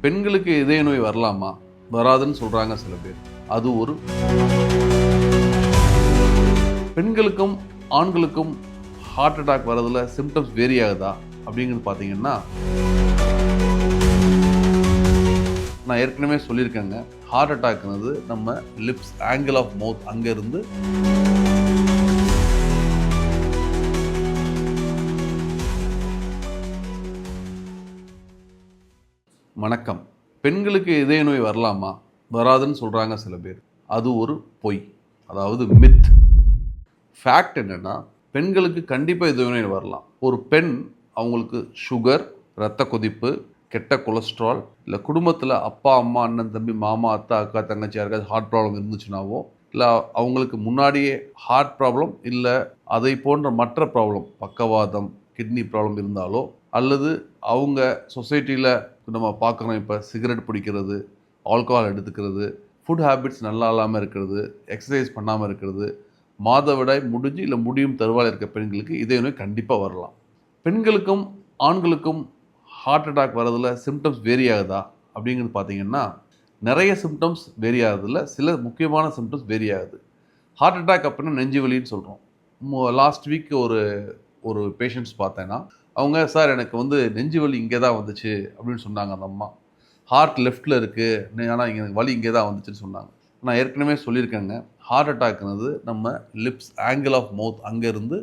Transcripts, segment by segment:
பெண்களுக்கு இதய நோய் வரலாமா? வராதுன்னு சொல்றாங்க சில பேர். அது ஒரு பெண்களுக்கும் ஆண்களுக்கும் ஹார்ட் அட்டாக் வரதுல சிம்டம்ஸ் வேரி ஆகுதா அப்படிங்கிறது பார்த்தீங்கன்னா, நான் ஏற்கனவே சொல்லியிருக்கேங்க. ஹார்ட் அட்டாக்ங்கிறது நம்ம லிப்ஸ் ஆங்கிள் ஆஃப் மவுத் அங்கேருந்து வணக்கம். பெண்களுக்கு இதய நோய் வரலாமா? வராதுன்னு சொல்றாங்க சில பேர். அது ஒரு பொய். அதாவது மித். ஃபேக்ட் என்னன்னா, பெண்களுக்கு கண்டிப்பா இதய நோய் வரலாம். ஒரு பெண் அவங்களுக்கு சுகர், இரத்த கொதிப்பு, கெட்ட கொலஸ்ட்ரால், இல்லை குடும்பத்தில் அப்பா, அம்மா, அண்ணன், தம்பி, மாமா, அத்தா, அக்கா, தங்கச்சி யாருக்காவது ஹார்ட் ப்ராப்ளம் இருந்துச்சுனாவோ, இல்லை அவங்களுக்கு முன்னாடியே ஹார்ட் ப்ராப்ளம் இல்லை அதை போன்ற மற்ற ப்ராப்ளம், பக்கவாதம், கிட்னி ப்ராப்ளம் இருந்தாலோ, அல்லது அவங்க சொசைட்டியில் நம்ம பார்க்குறோம், இப்போ சிகரெட் பிடிக்கிறது, ஆல்கஹால் எடுத்துக்கிறது, ஃபுட் ஹேபிட்ஸ் நல்லா இல்லாமல் இருக்கிறது, எக்ஸசைஸ் பண்ணாமல் இருக்கிறது, மாதவிடாய் முடிஞ்சு இல்லை முடியும் தருவாயில் இருக்க பெண்களுக்கு இதய நோய் கண்டிப்பாக வரலாம். பெண்களுக்கும் ஆண்களுக்கும் ஹார்ட் அட்டாக் வரதில் சிம்டம்ஸ் வேரி ஆகுதா அப்படிங்கிறது பார்த்தீங்கன்னா, நிறைய சிம்டம்ஸ் வேரி ஆகுதில்ல, சில முக்கியமான சிம்டம்ஸ் வேரி ஆகுது. ஹார்ட் அட்டாக் அப்படின்னா நெஞ்சு வலின்னு சொல்கிறோம். லாஸ்ட் வீக் ஒரு பேஷண்ட்ஸ் பார்த்தேன்னா, அவங்க சார் எனக்கு நெஞ்சு வலி இங்கே தான் வந்துச்சு அப்படின்னு சொன்னாங்க. அந்த அம்மா ஹார்ட் லெஃப்டில் இருக்குது, ஆனால் எனக்கு வலி இங்கே தான் வந்துச்சுன்னு சொன்னாங்க. நான் ஏற்கனவே சொல்லியிருக்கேங்க, ஹார்ட் அட்டாக்ங்கிறது நம்ம லிப்ஸ் ஆங்கிள் ஆஃப் மவுத் அங்கேருந்து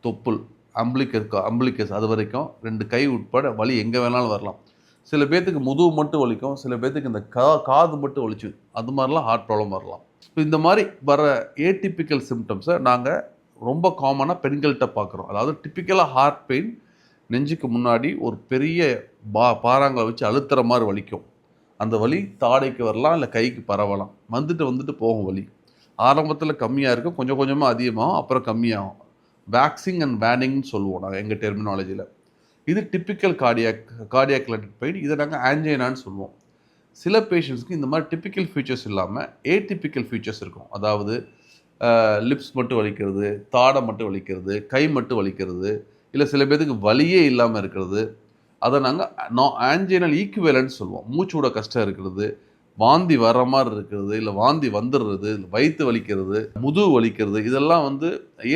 தொப்புள் அம்பிளிக்கஸ் அது வரைக்கும் 2 கை உட்பட வலி எங்கே வேணாலும் வரலாம். சில பேர்த்துக்கு முதுகு மட்டும் வலிக்கும், சில பேர்த்துக்கு இந்த காது மட்டும் வலிச்சு, அது மாதிரிலாம் ஹார்ட் ப்ராப்ளம் வரலாம். இப்போ இந்த மாதிரி வர ஏடிபிக்கல் சிம்டம்ஸை நாங்கள் ரொம்ப காமனாக பெண்கள்கிட்ட பார்க்குறோம். அதாவது டிப்பிக்கலாக ஹார்ட் பெயின் நெஞ்சுக்கு முன்னாடி ஒரு பெரிய பாறாங்களை வச்சு அழுத்துற மாதிரி வலிக்கும். அந்த வலி தாடைக்கு வரலாம், இல்லை கைக்கு பரவலாம். வந்துட்டு போகும் வலி. ஆரம்பத்தில் கம்மியாக இருக்கும், கொஞ்சம் கொஞ்சமாக அதிகமாகும், அப்புறம் கம்மியாகும். வேக்சிங் அண்ட் வேனிங்னு சொல்லுவோம் நாங்கள் எங்கள் டெர்மினாலஜியில். இது டிப்பிக்கல் கார்டியாக் ரிலேட்டட் பெயின். இதை நாங்கள் ஆன்ஜைனான்னு சொல்லுவோம். சில பேஷண்ட்ஸ்க்கு இந்த மாதிரி டிப்பிக்கல் ஃபீச்சர்ஸ் இல்லாமல் ஏடிபிக்கல் ஃபீச்சர்ஸ் இருக்கும். அதாவது லிப்ஸ் மட்டும் வலிக்கிறது, தாடை மட்டும் வலிக்கிறது, கை மட்டும் வலிக்கிறது, இல்லை சில பேருக்கு வலியே இல்லாமல் இருக்கிறது. அதை நாங்கள் ஆன்ஜைனல் ஈக்குவேலன்ட் சொல்லுவோம். மூச்சு விட கஷ்டம் இருக்கிறது, வாந்தி வர்ற மாதிரி இருக்கிறது, இல்லை வாந்தி வந்துடுறது, வயிற்று வலிக்கிறது, முதுகு வலிக்கிறது, இதெல்லாம்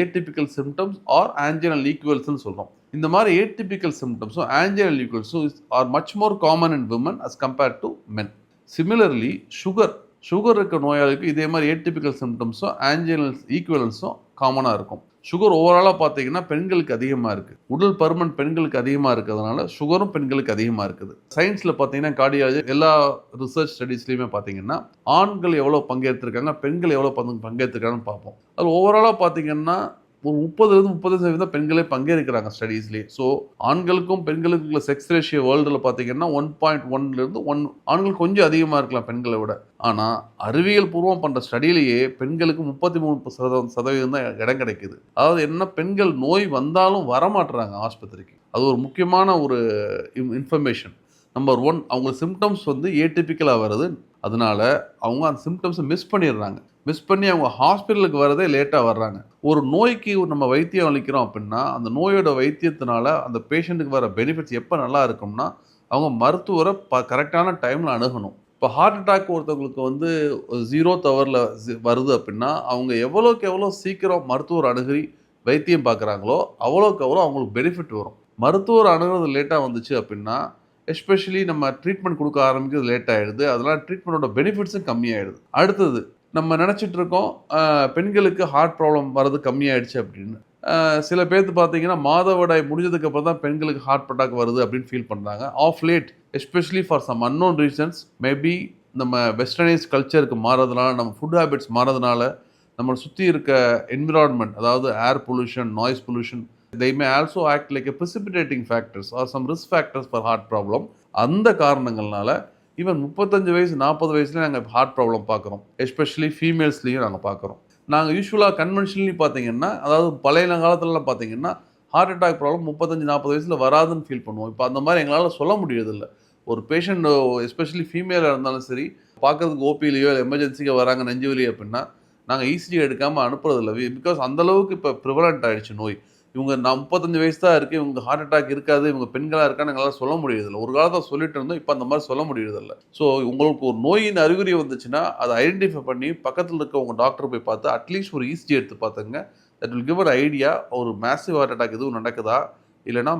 ஏடிபிக்கல் சிம்டம்ஸ் ஆர் ஆன்ஜைனல் ஈக்குவல்ஸ்ன்னு சொல்கிறோம். இந்த மாதிரி ஏடிபிக்கல் சிம்டம்ஸும் ஆன்ஜைனல் ஈக்குவல்ஸும் are much more common in women as compared to men. Similarly sugar இருக்க நோயாளிக்கு இதே மாதிரி ஏடிபிக்கல் சிம்டம்ஸும் ஆன்ஜைனல் ஈக்குவலன்ஸும் காமனாக இருக்கும். சுகர் ஓவராலாக பார்த்தீங்கன்னா பெண்களுக்கு அதிகமாக இருக்குது. உடல் பருமன் பெண்களுக்கு அதிகமாக இருக்கிறதுனால சுகரும் பெண்களுக்கு அதிகமாக இருக்குது. சயின்ஸில் பார்த்தீங்கன்னா கார்டியாலஜி எல்லா ரிசர்ச் ஸ்டடீஸ்லையுமே பார்த்தீங்கன்னா ஆண்கள் எவ்வளோ பங்கேற்றிருக்காங்க, பெண்கள் எவ்வளோ பங்கேற்றிருக்காங்கன்னு பார்ப்போம். அது ஓவராலாக பார்த்தீங்கன்னா ஒரு 30% பெண்களே பங்கேற்கிறாங்க ஸ்டடீஸ்லேயே. ஸோ ஆண்களுக்கும் பெண்களுக்கும் செக்ஸ் ரேஷியோ வேர்ல்டில் பார்த்தீங்கன்னா 1.1 ஆண்கள் கொஞ்சம் அதிகமாக இருக்கலாம் பெண்களை விட. ஆனால் அறிவியல் பூர்வம் பண்ணுற ஸ்டடியிலேயே பெண்களுக்கு 33% தான் இடம் கிடைக்குது. அதாவது என்ன, பெண்கள் நோய் வந்தாலும் வரமாட்டுறாங்க ஆஸ்பத்திரிக்கு. அது ஒரு முக்கியமான ஒரு இன்ஃபர்மேஷன். நம்பர் 1, அவங்க சிம்டம்ஸ் ஏடிபிக்கலாக வருது. அதனால அவங்க அந்த சிம்டம்ஸை மிஸ் பண்ணி அவங்க ஹாஸ்பிட்டலுக்கு வரதே லேட்டாக வர்றாங்க. ஒரு நோய்க்கு நம்ம வைத்தியம் அளிக்கிறோம் அப்படின்னா, அந்த நோயோட வைத்தியத்தினால அந்த பேஷண்ட்டுக்கு வர பெனிஃபிட்ஸ் எப்போ நல்லா இருக்கும்னா, அவங்க மருத்துவரை கரெக்டான டைமில் அணுகணும். இப்போ ஹார்ட் அட்டாக் ஒருத்தவங்களுக்கு 0th ஹவரில் வருது அப்படின்னா, அவங்க எவ்வளோக்கு எவ்வளோ சீக்கிரம் மருத்துவர் அணுகி வைத்தியம் பார்க்குறாங்களோ அவ்வளோக்கு எவ்வளோ அவங்களுக்கு பெனிஃபிட் வரும். மருத்துவர் அணுகிறது லேட்டாக வந்துச்சு அப்படின்னா, எஸ்பெஷலி நம்ம ட்ரீட்மெண்ட் கொடுக்க ஆரம்பிக்கிறது லேட் ஆகிடுது. அதனால் ட்ரீட்மெண்ட்டோட பெனிஃபிட்ஸும் கம்மியாகிடுது. அடுத்தது, நம்ம நினச்சிட்டு இருக்கோம் பெண்களுக்கு ஹார்ட் ப்ராப்ளம் வர்றது கம்மியாயிடுச்சு அப்படின்னு. சில பேர்த்து பார்த்தீங்கன்னா மாதவிடாய் முடிஞ்சதுக்கு அப்புறம் தான் பெண்களுக்கு ஹார்ட் அட்டாக் வருது அப்படின்னு ஃபீல் பண்ணுறாங்க. Of late especially for some unknown reasons, maybe நம்ம வெஸ்டர்னைஸ் கல்ச்சருக்கு மாறதுனால, நம்ம ஃபுட் ஹேபிட்ஸ் மாறதுனால, நம்மளை சுற்றி இருக்க என்விரான்மெண்ட், அதாவது air pollution, noise pollution, they may also act like a precipitating factors or some risk factors for heart problem. அந்த காரணங்கள்னால ஈவன் 35 வயசு 40 வயசுலேயே நாங்கள் ஹார்ட் ப்ராப்ளம் பார்க்குறோம். எஸ்பெஷலி ஃபீமேல்ஸ்லேயும் நாங்கள் பார்க்குறோம். நாங்கள் யூஸ்வலாக கன்வென்ஷனலி பார்த்தீங்கன்னா, அதாவது பழைய காலத்துலலாம் பார்த்தீங்கன்னா ஹார்ட் அட்டாக் ப்ராப்ளம் 35-40 வயசில் வராதுன்னு ஃபீல் பண்ணுவோம். இப்போ அந்த மாதிரி எங்களால் சொல்ல முடியறதில்லை. ஒரு பேஷண்ட் எஸ்பெஷலி ஃபீமேலாக இருந்தாலும் சரி, பார்க்குறதுக்கு ஓபிலையோ இல்லை எமர்ஜென்சிக்கு வராங்க நெஞ்சு வலி அப்படின்னா நாங்கள் ஈஸியாக எடுக்காமல் அனுப்புறதில்லை. பிகாஸ் அந்தளவுக்கு இப்போ ப்ரிவலண்ட் ஆகிடுச்சு நோய். இவங்க நான் 35 வயசு தான் இருக்குது, இவங்க ஹார்ட் அட்டாக் இருக்காது, இவங்க பெண்களாக இருக்கான்னு எங்களால் சொல்ல முடியுறதில்ல. ஒரு காலத்தில் சொல்லிட்டு இருந்தோம், இப்போ அந்த மாதிரி சொல்ல முடியுறதில்ல. ஸோ உங்களுக்கு ஒரு நோயின் அறிகுறி வந்துச்சுன்னா அதை ஐடென்டிஃபை பண்ணி பக்கத்தில் இருக்க உங்கள் டாக்டர் போய் பார்த்து அட்லீஸ்ட் ஒரு இசிஜி எடுத்து பார்த்துங்க. That will give an idea ஒரு மேசிவ் ஹார்ட் அட்டாக் எதுவும் நடக்குதா, இல்லைனா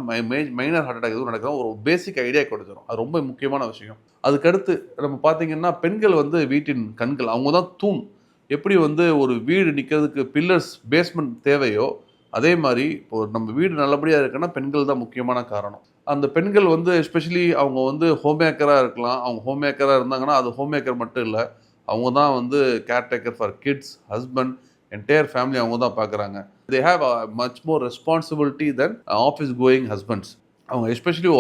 மைனர் ஹார்ட் அட்டாக் எதுவும் நடக்குதா, ஒரு பேசிக் ஐடியா கொடுத்துரும். அது ரொம்ப முக்கியமான விஷயம். அதுக்கடுத்து நம்ம பார்த்தீங்கன்னா பெண்கள் வந்து வீட்டின் கண்கள், அவங்க தான் தூண். எப்படி வந்து ஒரு வீடு நிற்கிறதுக்கு பில்லர்ஸ் பேஸ்மெண்ட் தேவையோ அதே மாதிரி இப்போ நம்ம வீடு நல்லபடியாக இருக்குன்னா பெண்கள் தான் முக்கியமான காரணம். அந்த பெண்கள் வந்து எஸ்பெஷலி அவங்க வந்து ஹோம் மேக்கராக இருக்கலாம். அவங்க ஹோம் மேக்கராக இருந்தாங்கன்னா அது ஹோம் மேக்கர் மட்டும் இல்லை, அவங்க தான் வந்து caretaker for kids, husband, entire family அவங்க தான் பார்க்குறாங்க. They have much more responsibility then office going husbands. அவங்க எஸ்பெஷலி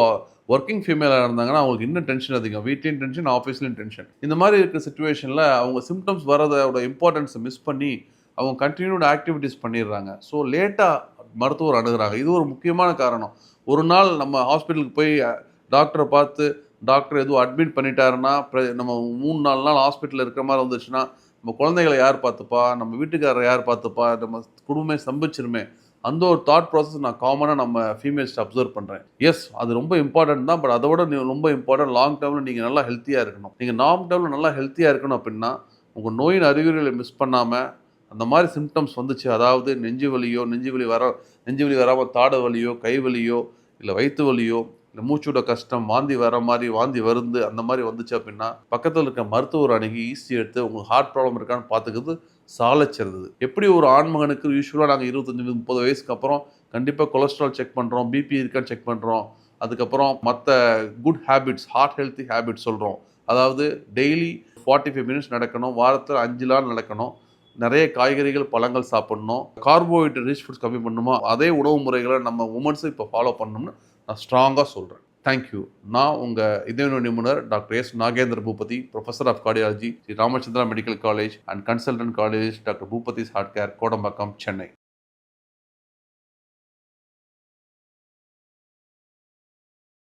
ஒர்க்கிங் ஃபீமேலாக இருந்தாங்கன்னா அவங்களுக்கு இன்னும் டென்ஷன் அதிகம். வீட்லேயும் டென்ஷன், ஆஃபீஸ்லேயும் டென்ஷன். இந்த மாதிரி இருக்கிற சுச்சுவேஷனில் அவங்க சிம்டம்ஸ் வரதோட இம்பார்ட்டன்ஸை மிஸ் பண்ணி அவங்க கண்டினியூட் ஆக்டிவிட்டீஸ் பண்ணிடுறாங்க. ஸோ லேட்டாக மருத்துவர் அணுகுறாங்க. இது ஒரு முக்கியமான காரணம். ஒரு நாள் நம்ம ஹாஸ்பிட்டலுக்கு போய் டாக்டரை பார்த்து டாக்டர் எதுவும் அட்மிட் பண்ணிட்டாருன்னா நம்ம 3-4 நாள் ஹாஸ்பிட்டலில் இருக்கிற மாதிரி வந்துச்சுன்னா நம்ம குழந்தைகளை யார் பார்த்துப்பா, நம்ம வீட்டுக்காரரை யார் பார்த்துப்பா, நம்ம குடும்பமே ஸ்தம்பிச்சிருமே, அந்த ஒரு தாட் ப்ராசஸ் நான் காமனாக நம்ம ஃபீமேல்ஸ்ட்டு அப்சர்வ் பண்ணுறேன். எஸ், அது ரொம்ப இம்பார்ட்டன்ட் தான். பட் அதை விட ரொம்ப இம்பார்ட்டன்ட் லாங் டேர்மில் நீங்கள் நல்லா ஹெல்த்தியாக இருக்கணும். நீங்கள் லாங் டேர்மில் நல்லா ஹெல்த்தியாக இருக்கணும் அப்படின்னா உங்கள் நோயின் அறிகுறிகளை மிஸ் பண்ணாமல் அந்த மாதிரி சிம்டம்ஸ் வந்துச்சு, அதாவது நெஞ்சு வலி வராமல் தாட வலியோ, கை வலியோ, இல்லை வயிற்று வலியோ, இல்லை மூச்சோட கஷ்டம், வாந்தி வர மாதிரி வாந்தி வருது, அந்த மாதிரி வந்துச்சு அப்படின்னா பக்கத்தில் இருக்க மருத்துவர் அணுகி ஈஸி எடுத்து உங்களுக்கு ஹார்ட் ப்ராப்ளம் இருக்கான்னு பார்த்துக்கிறது சாலச்சிறந்தது. எப்படி ஒரு ஆண்மகனுக்கு யூஸ்வலாக நாங்கள் 25-30 வயசுக்கு அப்புறம் கண்டிப்பாக கொலஸ்ட்ரால் செக் பண்ணுறோம், பிபி இருக்கான்னு செக் பண்ணுறோம், அதுக்கப்புறம் மற்ற good habits, heart healthy habits சொல்கிறோம். அதாவது டெய்லி 45 மினிட்ஸ் நடக்கணும், வாரத்தில் 5 நாள் நடக்கணும், நிறைய காய்கறிகள், பழங்கள் சாப்பிடணும், கார்போஹைட்ரேட் ரிச் ஃபுட்ஸ் கம்மி பண்ணணுமா, அதே உணவு முறைகளை நம்ம உமன்ஸும் இப்போ ஃபாலோ பண்ணணும்னு நான் ஸ்ட்ராங்காக சொல்கிறேன். தேங்க்யூ. நான் உங்கள் இதய நிபுணர் doctor S. Nagendra Bhupathi, professor of cardiology, Sri Ramachandra medical college and consultant college, doctor Bhupathi's heart care, Kodambakkam, Chennai.